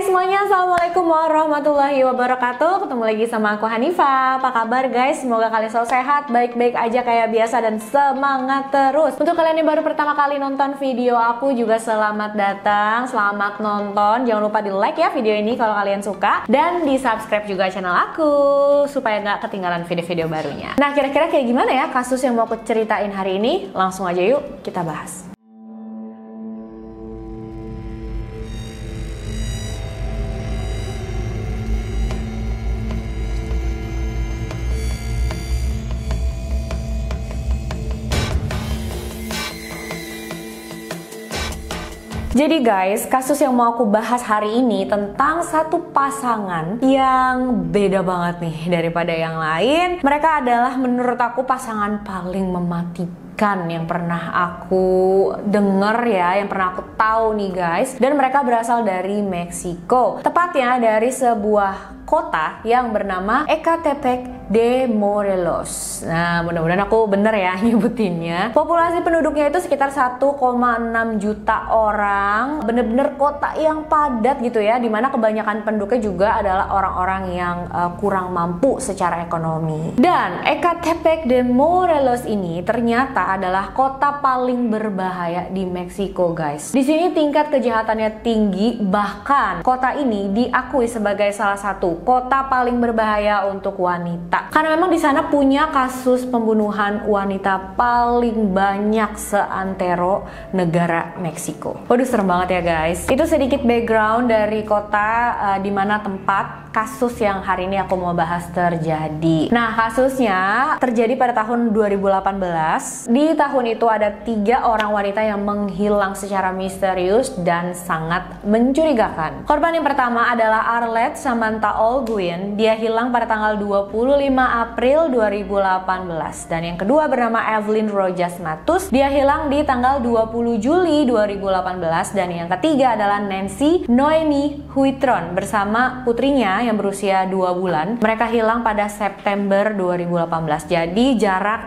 Hai semuanya, assalamualaikum warahmatullahi wabarakatuh. Ketemu lagi sama aku Hanifa. Apa kabar guys? Semoga kalian selalu sehat, baik-baik aja kayak biasa dan semangat terus. Untuk kalian yang baru pertama kali nonton video aku juga selamat datang, selamat nonton. Jangan lupa di like ya video ini kalau kalian suka, dan di subscribe juga channel aku supaya nggak ketinggalan video-video barunya. Nah, kira-kira kayak gimana ya kasus yang mau aku ceritain hari ini? Langsung aja yuk kita bahas. Jadi guys, kasus yang mau aku bahas hari ini tentang satu pasangan yang beda banget nih daripada yang lain. Mereka adalah menurut aku pasangan paling mematikan yang pernah aku denger ya, yang pernah aku tahu nih guys. Dan mereka berasal dari Meksiko, tepatnya dari sebuah kota yang bernama Ecatepec de Morelos. Nah, mudah-mudahan aku bener ya nyebutinnya. Populasi penduduknya itu sekitar 1,6 juta orang. Bener-bener kota yang padat gitu ya, dimana kebanyakan penduduknya juga adalah orang-orang yang kurang mampu secara ekonomi. Dan Ecatepec de Morelos ini ternyata adalah kota paling berbahaya di Meksiko guys. Di sini tingkat kejahatannya tinggi, bahkan kota ini diakui sebagai salah satu kota paling berbahaya untuk wanita. Karena memang di sana punya kasus pembunuhan wanita paling banyak seantero negara Meksiko. Waduh, serem banget ya guys. Itu sedikit background dari kota di mana tempat kasus yang hari ini aku mau bahas terjadi. Nah, kasusnya terjadi pada tahun 2018. Di tahun itu ada 3 orang wanita yang menghilang secara misterius dan sangat mencurigakan. Korban yang pertama adalah Arlette Samantha Olguin. Dia hilang pada tanggal 25 April 2018. Dan yang kedua bernama Evelyn Rojas Matus. Dia hilang di tanggal 20 Juli 2018. Dan yang ketiga adalah Nancy Noemi Huitron bersama putrinya yang berusia 2 bulan. Mereka hilang pada September 2018. Jadi jarak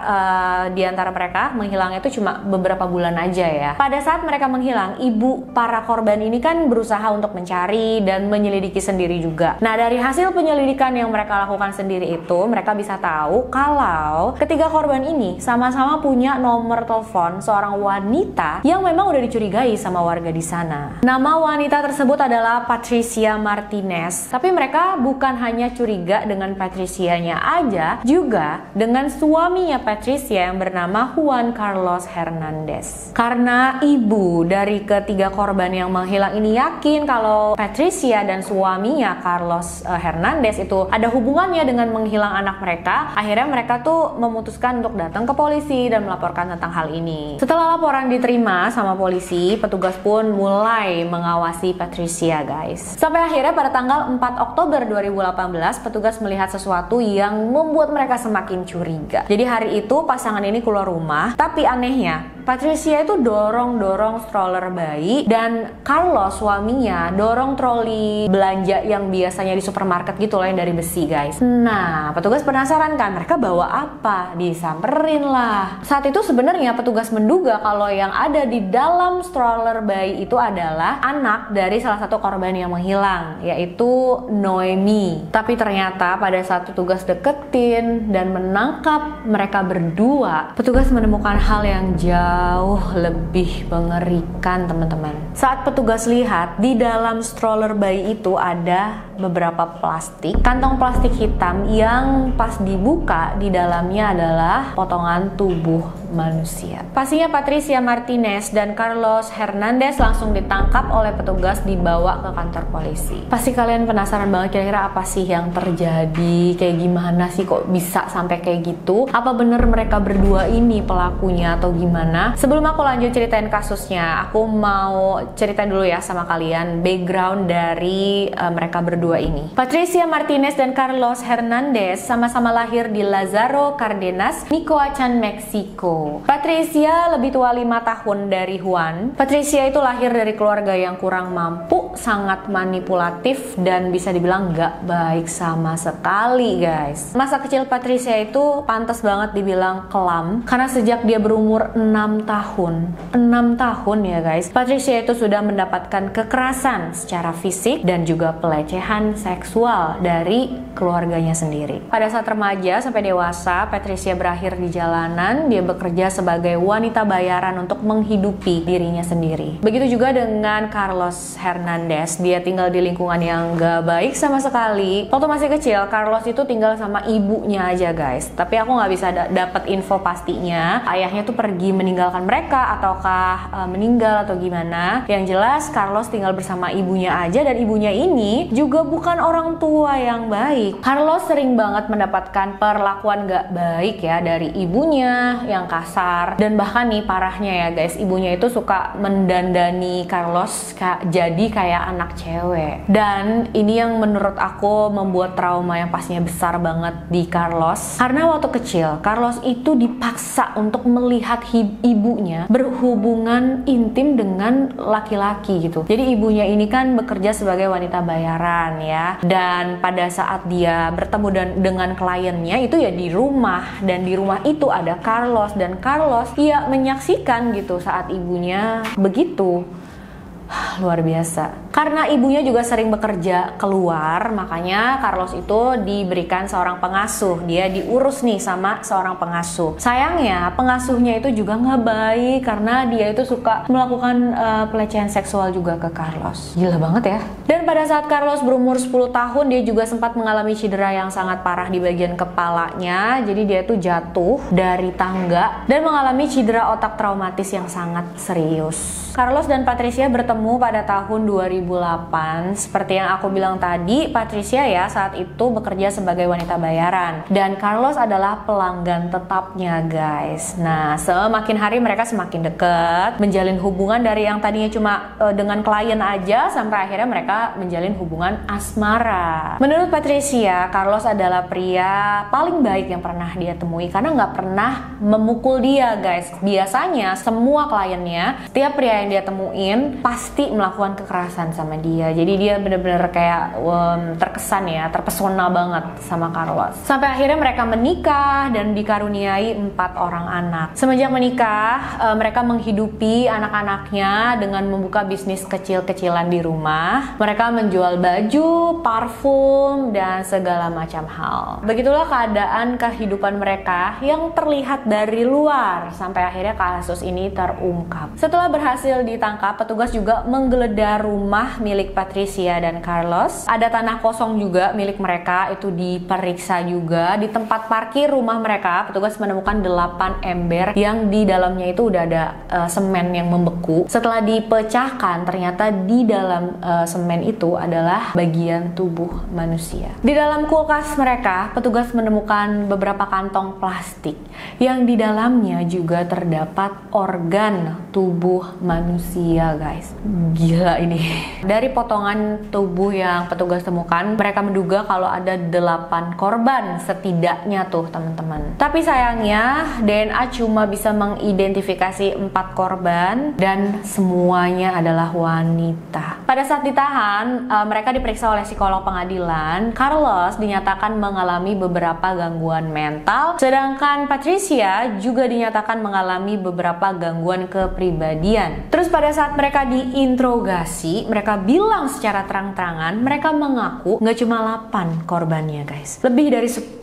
di antara mereka menghilangnya itu cuma beberapa bulan aja ya. Pada saat mereka menghilang, ibu para korban ini kan berusaha untuk mencari dan menyelidiki sendiri juga. Nah, dari hasil penyelidikan yang mereka lakukan sendiri itu, mereka bisa tahu kalau ketiga korban ini sama-sama punya nomor telepon seorang wanita yang memang udah dicurigai sama warga di sana. Nama wanita tersebut adalah Patricia Martinez. Tapi mereka bukan hanya curiga dengan Patricianya aja, juga dengan suaminya Patricia yang bernama Juan Carlos Hernandez. Karena ibu dari ketiga korban yang menghilang ini yakin kalau Patricia dan suaminya Carlos Hernandez itu ada hubungannya dengan menghilang anak mereka, akhirnya mereka tuh memutuskan untuk datang ke polisi dan melaporkan tentang hal ini. Setelah laporan diterima sama polisi, petugas pun mulai mengawasi Patricia guys. Sampai akhirnya pada tanggal 4 Oktober 2018, petugas melihat sesuatu yang membuat mereka semakin curiga. Jadi hari itu pasangan ini keluar rumah, tapi anehnya Patricia itu dorong-dorong stroller bayi dan Carlos suaminya dorong troli belanja yang biasanya di supermarket gitu loh, yang dari besi guys. Nah, petugas penasaran kan, mereka bawa apa? Disamperin lah. Saat itu sebenarnya petugas menduga kalau yang ada di dalam stroller bayi itu adalah anak dari salah satu korban yang menghilang, yaitu Noemi. Tapi ternyata pada saat petugas deketin dan menangkap mereka berdua, petugas menemukan hal yang jauh lebih mengerikan teman-teman. Saat petugas lihat, di dalam stroller bayi itu ada beberapa plastik, kantong plastik hitam yang pas dibuka di dalamnya adalah potongan tubuh manusia. Pastinya Patricia Martinez dan Carlos Hernandez langsung ditangkap oleh petugas, dibawa ke kantor polisi. Pasti kalian penasaran banget kira-kira apa sih yang terjadi, kayak gimana sih kok bisa sampai kayak gitu, apa bener mereka berdua ini pelakunya atau gimana. Sebelum aku lanjut ceritain kasusnya, aku mau ceritain dulu ya sama kalian background dari mereka berdua ini. Patricia Martinez dan Carlos Hernandez sama-sama lahir di Lázaro Cárdenas, Michoacán, Meksiko. itu. Patricia lebih tua 5 tahun dari Juan. Patricia itu lahir dari keluarga yang kurang mampu, sangat manipulatif, dan bisa dibilang nggak baik sama sekali, guys. Masa kecil Patricia itu pantas banget dibilang kelam, karena sejak dia berumur 6 tahun. 6 tahun ya guys, Patricia itu sudah mendapatkan kekerasan secara fisik dan juga pelecehan seksual dari keluarganya sendiri. Pada saat remaja sampai dewasa, Patricia berakhir di jalanan. Dia bekerja sebagai wanita bayaran untuk menghidupi dirinya sendiri. Begitu juga dengan Carlos Hernandez. Dia tinggal di lingkungan yang gak baik sama sekali. Waktu masih kecil, Carlos itu tinggal sama ibunya aja guys. Tapi aku nggak bisa dapat info pastinya. Ayahnya tuh pergi meninggalkan mereka ataukah meninggal atau gimana. Yang jelas Carlos tinggal bersama ibunya aja, dan ibunya ini juga bukan orang tua yang baik. Carlos sering banget mendapatkan perlakuan gak baik ya dari ibunya yang kasar, dan bahkan nih parahnya ya guys, ibunya itu suka mendandani Carlos jadi kayak anak cewek. Dan ini yang menurut aku membuat trauma yang pastinya besar banget di Carlos, karena waktu kecil Carlos itu dipaksa untuk melihat ibunya berhubungan intim dengan laki-laki gitu. Jadi ibunya ini kan bekerja sebagai wanita bayaran ya, dan pada saat dia bertemu dengan kliennya itu ya di rumah, dan di rumah itu ada Carlos, dan Carlos ya menyaksikan gitu saat ibunya begitu. Luar biasa. Karena ibunya juga sering bekerja keluar, makanya Carlos itu diberikan seorang pengasuh. Dia diurus nih sama seorang pengasuh. Sayangnya pengasuhnya itu juga nggak baik, karena dia itu suka melakukan pelecehan seksual juga ke Carlos. Gila banget ya. Dan pada saat Carlos berumur 10 tahun, dia juga sempat mengalami cedera yang sangat parah di bagian kepalanya. Jadi dia tuh jatuh dari tangga dan mengalami cedera otak traumatis yang sangat serius. Carlos dan Patricia bertemu pada tahun 2008. Seperti yang aku bilang tadi, Patricia ya saat itu bekerja sebagai wanita bayaran, dan Carlos adalah pelanggan tetapnya guys. Nah, semakin hari mereka semakin dekat, menjalin hubungan dari yang tadinya cuma dengan klien aja sampai akhirnya mereka menjalin hubungan asmara. Menurut Patricia, Carlos adalah pria paling baik yang pernah dia temui karena nggak pernah memukul dia guys. Biasanya semua kliennya, setiap pria yang dia temuin pasti melakukan kekerasan sama dia. Jadi dia bener-bener kayak terkesan ya, terpesona banget sama Carlos. Sampai akhirnya mereka menikah dan dikaruniai 4 orang anak. Semenjak menikah, mereka menghidupi anak-anaknya dengan membuka bisnis kecil-kecilan di rumah. Mereka menjual baju, parfum, dan segala macam hal. Begitulah keadaan kehidupan mereka yang terlihat dari luar sampai akhirnya kasus ini terungkap. Setelah berhasil ditangkap, petugas juga menggeledah rumah milik Patricia dan Carlos. Ada tanah kosong juga milik mereka, itu diperiksa juga. Di tempat parkir rumah mereka, petugas menemukan 8 ember yang di dalamnya itu udah ada semen yang membeku. Setelah dipecahkan, ternyata di dalam semen itu adalah bagian tubuh manusia. Di dalam kulkas mereka, petugas menemukan beberapa kantong plastik yang di dalamnya juga terdapat organ tubuh manusia guys. Gila ini. Dari potongan tubuh yang petugas temukan, mereka menduga kalau ada 8 korban setidaknya tuh teman-teman. Tapi sayangnya DNA cuma bisa mengidentifikasi 4 korban dan semuanya adalah wanita. Pada saat ditahan, mereka diperiksa oleh psikolog pengadilan. Carlos dinyatakan mengalami beberapa gangguan mental, sedangkan Patricia juga dinyatakan mengalami beberapa gangguan kepribadian. Terus pada saat mereka diinterogasi, mereka bilang secara terang-terangan, mereka mengaku nggak cuma 8 korbannya guys, lebih dari 10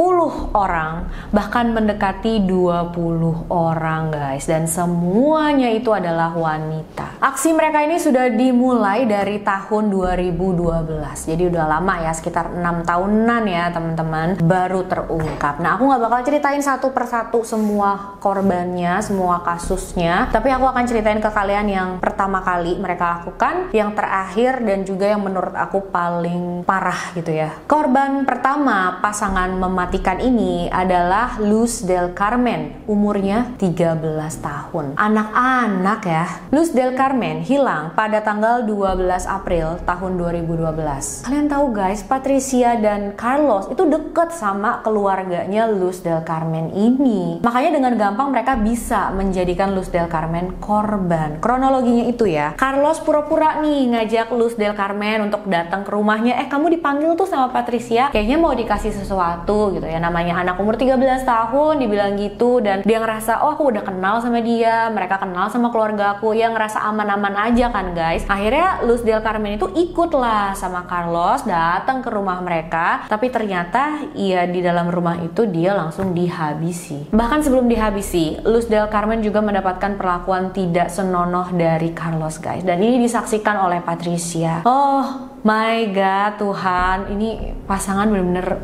orang, bahkan mendekati 20 orang guys, dan semuanya itu adalah wanita. Aksi mereka ini sudah dimulai dari tahun 2012, jadi udah lama ya, sekitar 6 tahunan ya teman-teman, baru terungkap. Nah, aku nggak bakal ceritain satu persatu semua korbannya, semua kasusnya, tapi aku akan ceritain ke kalian yang pertama kali mereka lakukan, yang terakhir, dan juga yang menurut aku paling parah gitu ya. Korban pertama pasangan mematikan ini adalah Luz del Carmen, umurnya 13 tahun. Anak-anak ya. Luz del Carmen hilang pada tanggal 12 April tahun 2012. Kalian tahu guys, Patricia dan Carlos itu deket sama keluarganya Luz del Carmen ini. Makanya dengan gampang mereka bisa menjadikan Luz del Carmen korban. Kronologinya itu ya, Carlos pura-pura nih ngajak Luz del Carmen untuk datang ke rumahnya. Kamu dipanggil tuh sama Patricia, kayaknya mau dikasih sesuatu gitu ya. Namanya anak umur 13 tahun dibilang gitu, dan dia ngerasa, oh aku udah kenal sama dia, mereka kenal sama keluarga aku, ya ngerasa aman-aman aja kan guys. Akhirnya Luz del Carmen itu ikutlah sama Carlos datang ke rumah mereka, tapi ternyata ya di dalam rumah itu dia langsung dihabisi. Bahkan sebelum dihabisi, Luz del Carmen juga mendapatkan perlakuan tidak senonoh dari Carlos guys, dan ini disaksikan oleh Patricia. Oh my god, Tuhan, ini pasangan bener-bener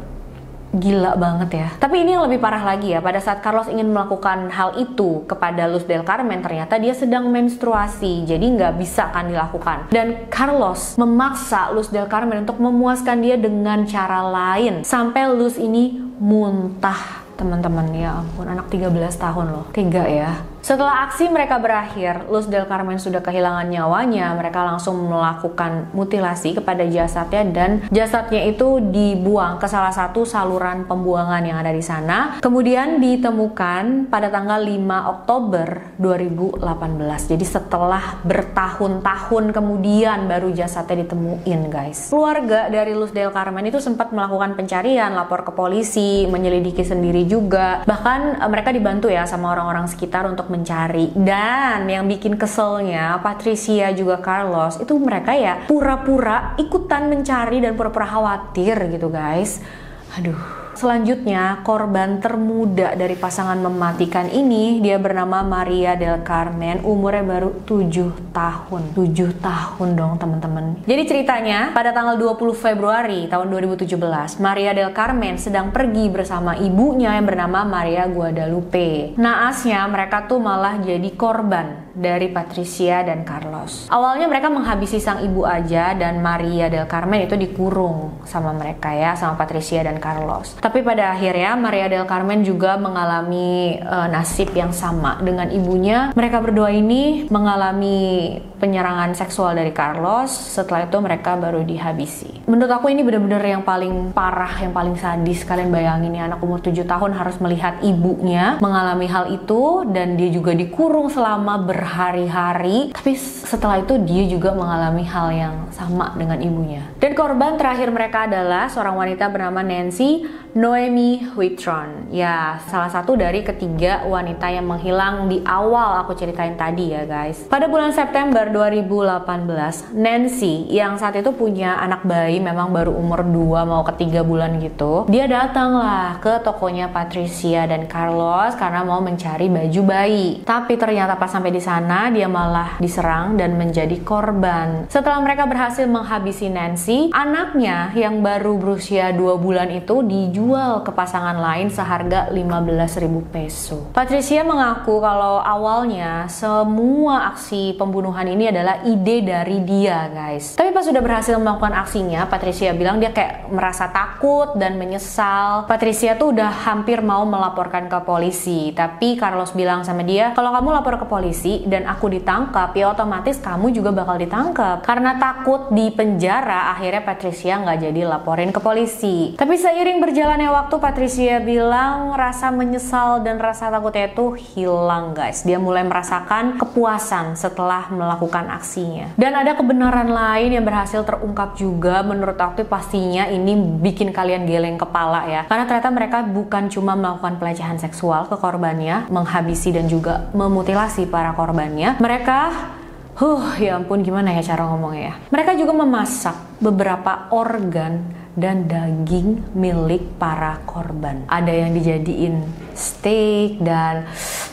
gila banget ya. Tapi ini yang lebih parah lagi ya, pada saat Carlos ingin melakukan hal itu kepada Luz del Carmen, ternyata dia sedang menstruasi, jadi nggak bisa kan dilakukan. Dan Carlos memaksa Luz del Carmen untuk memuaskan dia dengan cara lain, sampai Luz ini muntah. Teman-teman, ya ampun, anak 13 tahun loh, tega ya. Setelah aksi mereka berakhir, Luz del Carmen sudah kehilangan nyawanya. Mereka langsung melakukan mutilasi kepada jasadnya, dan jasadnya itu dibuang ke salah satu saluran pembuangan yang ada di sana. Kemudian ditemukan pada tanggal 5 Oktober 2018. Jadi setelah bertahun-tahun kemudian baru jasadnya ditemuin guys. Keluarga dari Luz del Carmen itu sempat melakukan pencarian, lapor ke polisi, menyelidiki sendiri juga. Bahkan mereka dibantu ya sama orang-orang sekitar untuk mencari. Dan yang bikin keselnya, Patricia juga Carlos itu mereka ya pura-pura ikutan mencari dan pura-pura khawatir gitu guys. Aduh. Selanjutnya, korban termuda dari pasangan mematikan ini, dia bernama Maria del Carmen, umurnya baru 7 tahun. 7 tahun dong teman-teman. Jadi ceritanya, pada tanggal 20 Februari tahun 2017, Maria del Carmen sedang pergi bersama ibunya yang bernama Maria Guadalupe. Naasnya, mereka tuh malah jadi korban dari Patricia dan Carlos. Awalnya mereka menghabisi sang ibu aja, dan Maria del Carmen itu dikurung sama mereka ya, sama Patricia dan Carlos. Tapi pada akhirnya Maria del Carmen juga mengalami nasib yang sama dengan ibunya. Mereka berdua ini mengalami penyerangan seksual dari Carlos. Setelah itu mereka baru dihabisi. Menurut aku ini benar-benar yang paling parah, yang paling sadis. Kalian bayangin ya, anak umur 7 tahun harus melihat ibunya mengalami hal itu, dan dia juga dikurung selama berhari-hari. Tapi setelah itu dia juga mengalami hal yang sama dengan ibunya. Dan korban terakhir mereka adalah seorang wanita bernama Nancy Noemi Whitron. Ya, salah satu dari ketiga wanita yang menghilang di awal aku ceritain tadi ya guys. Pada bulan September 2018, Nancy yang saat itu punya anak bayi, memang baru umur 2 mau ke 3 bulan gitu. Dia datanglah ke tokonya Patricia dan Carlos karena mau mencari baju bayi. Tapi ternyata pas sampai di sana dia malah diserang dan menjadi korban. Setelah mereka berhasil menghabisi Nancy, anaknya yang baru berusia 2 bulan itu dijual ke pasangan lain seharga 15.000 peso. Patricia mengaku kalau awalnya semua aksi pembunuhan ini adalah ide dari dia guys. Tapi pas sudah berhasil melakukan aksinya, Patricia bilang dia kayak merasa takut dan menyesal. Patricia tuh udah hampir mau melaporkan ke polisi, tapi Carlos bilang sama dia, kalau kamu lapor ke polisi dan aku ditangkap, ya otomatis kamu juga bakal ditangkap. Karena takut di penjara, akhirnya Patricia nggak jadi laporin ke polisi. Tapi seiring berjalannya waktu, Patricia bilang rasa menyesal dan rasa takutnya itu hilang guys. Dia mulai merasakan kepuasan setelah melakukan aksinya. Dan ada kebenaran lain yang berhasil terungkap juga. Menurut aku pastinya ini bikin kalian geleng kepala ya. Karena ternyata mereka bukan cuma melakukan pelecehan seksual ke korbannya, menghabisi dan juga memutilasi para korbannya. Mereka ya ampun, gimana ya cara ngomongnya ya. Mereka juga memasak beberapa organ dan daging milik para korban. Ada yang dijadiin steak dan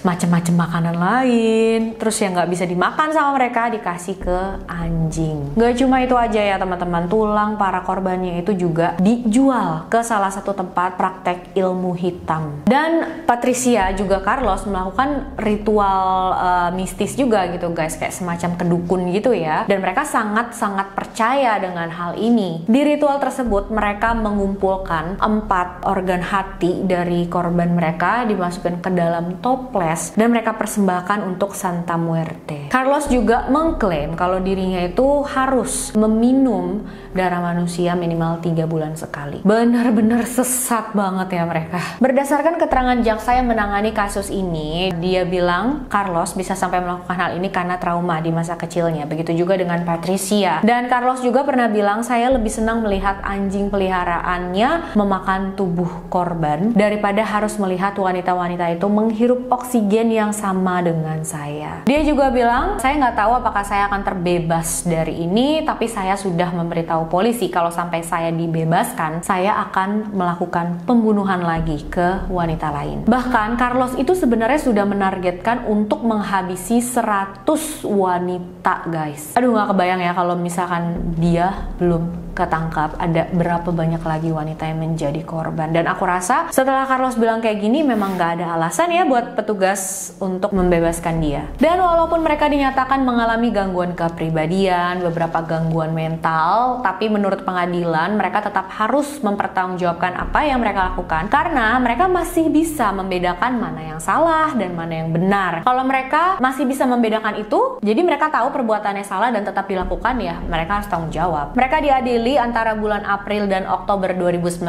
macam-macam makanan lain. Terus yang nggak bisa dimakan sama mereka dikasih ke anjing. Gak cuma itu aja ya teman-teman, tulang para korbannya itu juga dijual ke salah satu tempat praktek ilmu hitam. Dan Patricia juga Carlos melakukan ritual mistis juga gitu guys, kayak semacam kedukun gitu ya. Dan mereka sangat-sangat percaya dengan hal ini. Di ritual tersebut mereka mengumpulkan 4 organ hati dari korban mereka, dimasukkan ke dalam toples dan mereka persembahkan untuk Santa Muerte. Carlos juga mengklaim kalau dirinya itu harus meminum darah manusia minimal 3 bulan sekali. Benar-benar sesat banget ya mereka. Berdasarkan keterangan jaksa yang menangani kasus ini, dia bilang Carlos bisa sampai melakukan hal ini karena trauma di masa kecilnya. Begitu juga dengan Patricia. Dan Carlos juga pernah bilang, saya lebih senang melihat anjing peliharaannya memakan tubuh korban daripada harus melihat wanita-wanita itu menghirup oksigen yang sama dengan saya. Dia juga bilang, saya nggak tahu apakah saya akan terbebas dari ini, tapi saya sudah memberitahu polisi kalau sampai saya dibebaskan, saya akan melakukan pembunuhan lagi ke wanita lain. Bahkan Carlos itu sebenarnya sudah menargetkan untuk menghabisi 100 wanita guys. Aduh, nggak kebayang ya kalau misalkan dia belum ketangkap, ada berapa banyak lagi wanita yang menjadi korban. Dan aku rasa setelah Carlos bilang kayak gini, memang gak ada alasan ya buat petugas untuk membebaskan dia. Dan walaupun mereka dinyatakan mengalami gangguan kepribadian, beberapa gangguan mental, tapi menurut pengadilan mereka tetap harus mempertanggungjawabkan apa yang mereka lakukan karena mereka masih bisa membedakan mana yang salah dan mana yang benar. Kalau mereka masih bisa membedakan itu, jadi mereka tahu perbuatannya salah dan tetap dilakukan, ya mereka harus tanggung jawab. Mereka diadili antara bulan April dan Oktober 2019.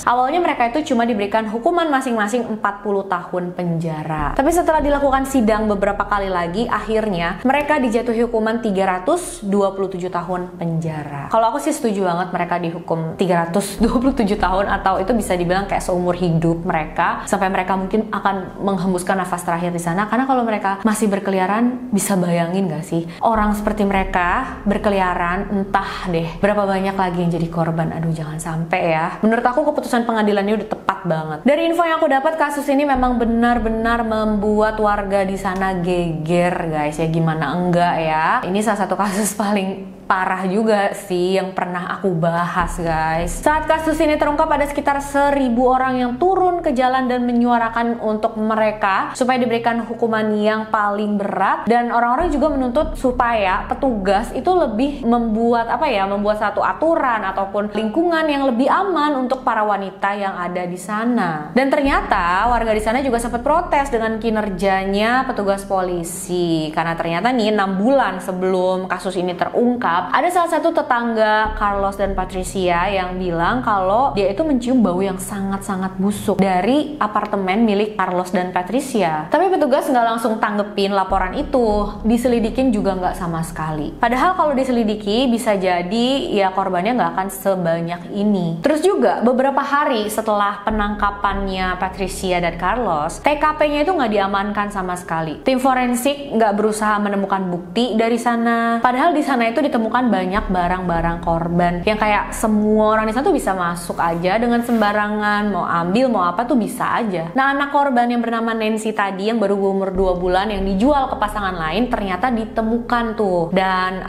Awalnya mereka itu cuma diberikan hukuman masing-masing 40 tahun penjara. Tapi setelah dilakukan sidang beberapa kali lagi, akhirnya mereka dijatuhi hukuman 327 tahun penjara. Kalau aku sih setuju banget mereka dihukum 327 tahun, atau itu bisa dibilang kayak seumur hidup mereka, sampai mereka mungkin akan menghembuskan nafas terakhir di sana. Karena kalau mereka masih berkeliaran, bisa bayangin gak sih orang seperti mereka berkeliaran, entah deh berapa banyak lagi yang jadi korban. Aduh, jangan sampai ya. Menurut aku keputusan pengadilannya udah tepat banget. Dari info yang aku dapat, kasus ini memang benar-benar membuat warga di sana geger guys. Ya gimana enggak ya. Ini salah satu kasus paling parah juga sih yang pernah aku bahas guys. Saat kasus ini terungkap, ada sekitar 1000 orang yang turun ke jalan dan menyuarakan untuk mereka supaya diberikan hukuman yang paling berat. Dan orang-orang juga menuntut supaya petugas itu lebih membuat membuat satu aturan ataupun lingkungan yang lebih aman untuk para wanita yang ada di sana. Dan ternyata warga di sana juga sempat protes dengan kinerjanya petugas polisi, karena ternyata nih 6 bulan sebelum kasus ini terungkap, ada salah satu tetangga Carlos dan Patricia yang bilang kalau dia itu mencium bau yang sangat-sangat busuk dari apartemen milik Carlos dan Patricia. Tapi petugas nggak langsung tanggepin laporan itu, diselidikin juga nggak sama sekali. Padahal kalau diselidiki bisa jadi ya korbannya nggak akan sebanyak ini. Terus juga beberapa hari setelah penangkapannya Patricia dan Carlos, TKP-nya itu nggak diamankan sama sekali. Tim forensik nggak berusaha menemukan bukti dari sana. Padahal di sana itu ditemukan banyak barang-barang korban yang kayak semua orang di sana tuh bisa masuk aja dengan sembarangan, mau ambil mau apa tuh bisa aja. Nah, anak korban yang bernama Nancy tadi yang baru umur 2 bulan yang dijual ke pasangan lain ternyata ditemukan tuh, dan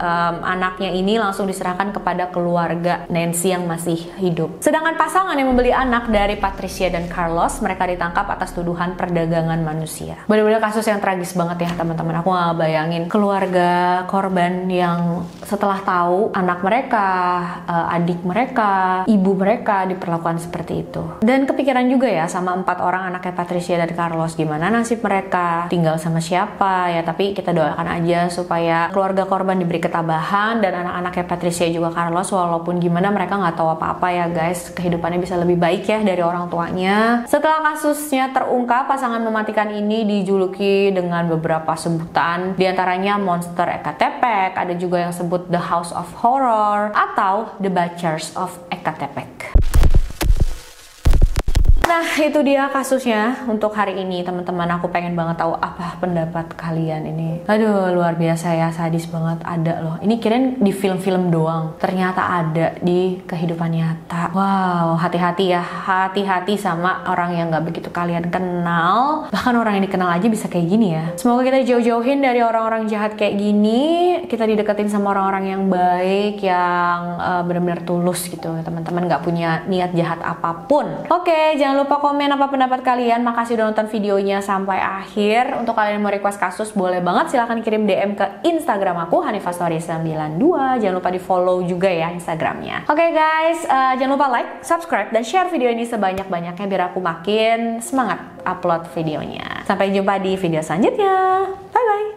anaknya ini langsung diserahkan kepada keluarga Nancy yang masih hidup. Sedangkan pasangan yang membeli anak dari Patricia dan Carlos, mereka ditangkap atas tuduhan perdagangan manusia. Benar-benar kasus yang tragis banget ya teman-teman. Aku nggak bayangin keluarga korban yang setelah tahu anak mereka, adik mereka, ibu mereka diperlakukan seperti itu. Dan kepikiran juga ya sama 4 orang anaknya Patricia dan Carlos, gimana nasib mereka, tinggal sama siapa ya. Tapi kita doakan aja supaya keluarga korban diberi ketabahan, dan anak-anaknya Patricia juga Carlos, walaupun gimana mereka nggak tahu apa-apa ya guys, kehidupannya bisa lebih baik ya dari orang tuanya. Setelah kasusnya terungkap, pasangan mematikan ini dijuluki dengan beberapa sebutan, diantaranya Monster Ecatepec, ada juga yang sebut The House of Horror, atau The Butchers of Ecatepec. Nah, itu dia kasusnya untuk hari ini, teman-teman. Aku pengen banget tahu apa pendapat kalian ini. Aduh, luar biasa ya, sadis banget. Ada loh. Ini kirain di film-film doang. Ternyata ada di kehidupan nyata. Wow, hati-hati ya. Hati-hati sama orang yang gak begitu kalian kenal. Bahkan orang yang dikenal aja bisa kayak gini ya. Semoga kita jauh-jauhin dari orang-orang jahat kayak gini. Kita dideketin sama orang-orang yang baik, yang benar-benar tulus gitu. Teman-teman gak punya niat jahat apapun. Oke, jangan lupa komen apa pendapat kalian. Makasih udah nonton videonya sampai akhir. Untuk kalian yang mau request kasus, boleh banget silahkan kirim DM ke Instagram aku, hanifastory92. Jangan lupa di follow juga ya Instagramnya. Oke guys, jangan lupa like, subscribe, dan share video ini sebanyak-banyaknya biar aku makin semangat upload videonya. Sampai jumpa di video selanjutnya. Bye bye.